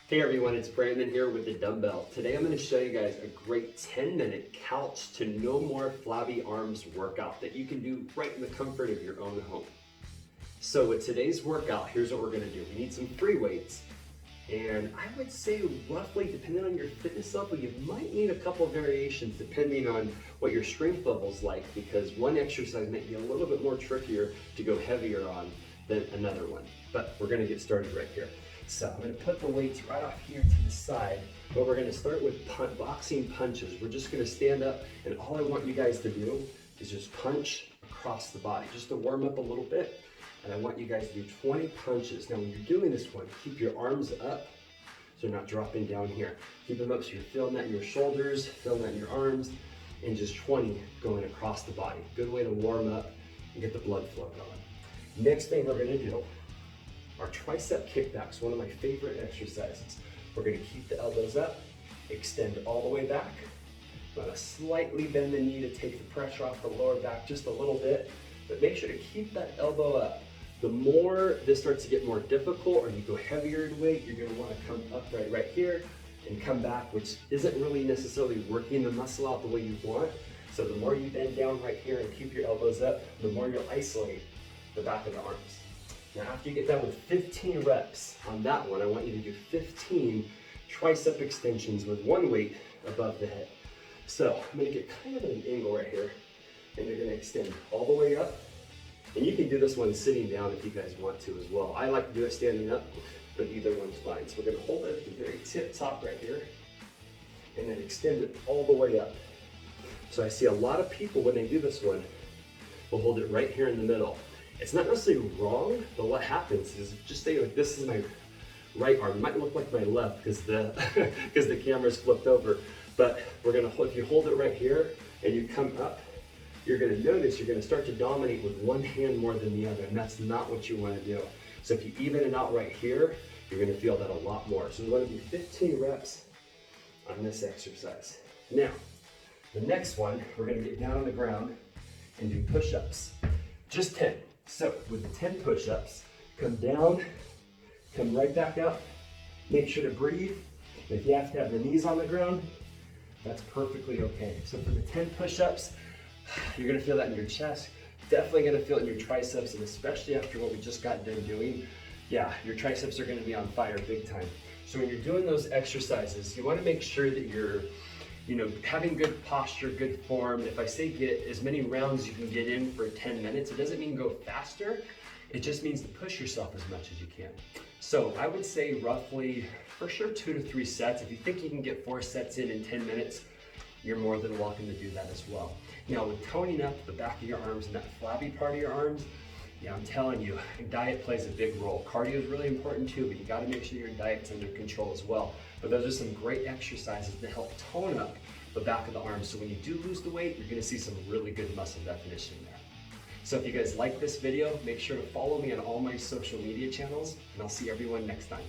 Hey everyone, it's Brandon here with the Dumbbell. Today I'm going to show you guys a great 10-minute couch to no more flabby arms workout that you can do right in the comfort of your own home. So with today's workout, here's what we're going to do. We need some free weights, and I would say roughly, depending on your fitness level, you might need a couple of variations depending on what your strength level is like, because one exercise might be a little bit more trickier to go heavier on than another one. But we're going to get started right here. So I'm going to put the weights right off here to the side, but we're going to start with boxing punches. We're just going to stand up, and all I want you guys to do is just punch across the body, just to warm up a little bit. And I want you guys to do 20 punches. Now when you're doing this one, keep your arms up so you're not dropping down here. Keep them up so you're feeling that in your shoulders, feeling that in your arms, and just 20 going across the body. Good way to warm up and get the blood flow going. Next thing we're going to do, our tricep kickbacks, one of my favorite exercises. We're going to keep the elbows up, extend all the way back. I'm going to slightly bend the knee to take the pressure off the lower back just a little bit, but make sure to keep that elbow up. The more this starts to get more difficult or you go heavier in weight, you're going to want to come upright right here and come back, which isn't really necessarily working the muscle out the way you want. So the more you bend down right here and keep your elbows up, the more you'll isolate the back of the arms. Now after you get done with 15 reps on that one, I want you to do 15 tricep extensions with one weight above the head. So I'm going to get kind of an angle right here, and you're going to extend all the way up. And you can do this one sitting down if you guys want to as well. I like to do it standing up, but either one's fine. So we're going to hold it at the very tip top right here, and then extend it all the way up. So I see a lot of people when they do this one will hold it right here in the middle. It's not necessarily wrong, but what happens is, just say like this is my right arm. It might look like my left because the camera's flipped over. But we're gonna hold, if you hold it right here and you come up, you're gonna notice you're gonna start to dominate with one hand more than the other, and that's not what you wanna do. So if you even it out right here, you're gonna feel that a lot more. So we wanna do 15 reps on this exercise. Now, the next one, we're gonna get down on the ground and do push-ups. Just 10. So with the 10 push-ups, come down, come right back up, make sure to breathe. If you have to have the knees on the ground, that's perfectly okay. So for the 10 push-ups, you're gonna feel that in your chest, definitely gonna feel it in your triceps, and especially after what we just got done doing, yeah, your triceps are gonna be on fire big time. So when you're doing those exercises, you wanna make sure that you're having good posture, good form. If I say get as many rounds as you can get in for 10 minutes, it doesn't mean go faster. It just means to push yourself as much as you can. So I would say roughly, for sure, 2 to 3 sets. If you think you can get 4 sets in 10 minutes, you're more than welcome to do that as well. Now with toning up the back of your arms and that flabby part of your arms, yeah, I'm telling you, diet plays a big role. Cardio is really important too, but you gotta make sure your diet's under control as well. But those are some great exercises to help tone up the back of the arms. So when you do lose the weight, you're gonna see some really good muscle definition there. So if you guys like this video, make sure to follow me on all my social media channels, and I'll see everyone next time.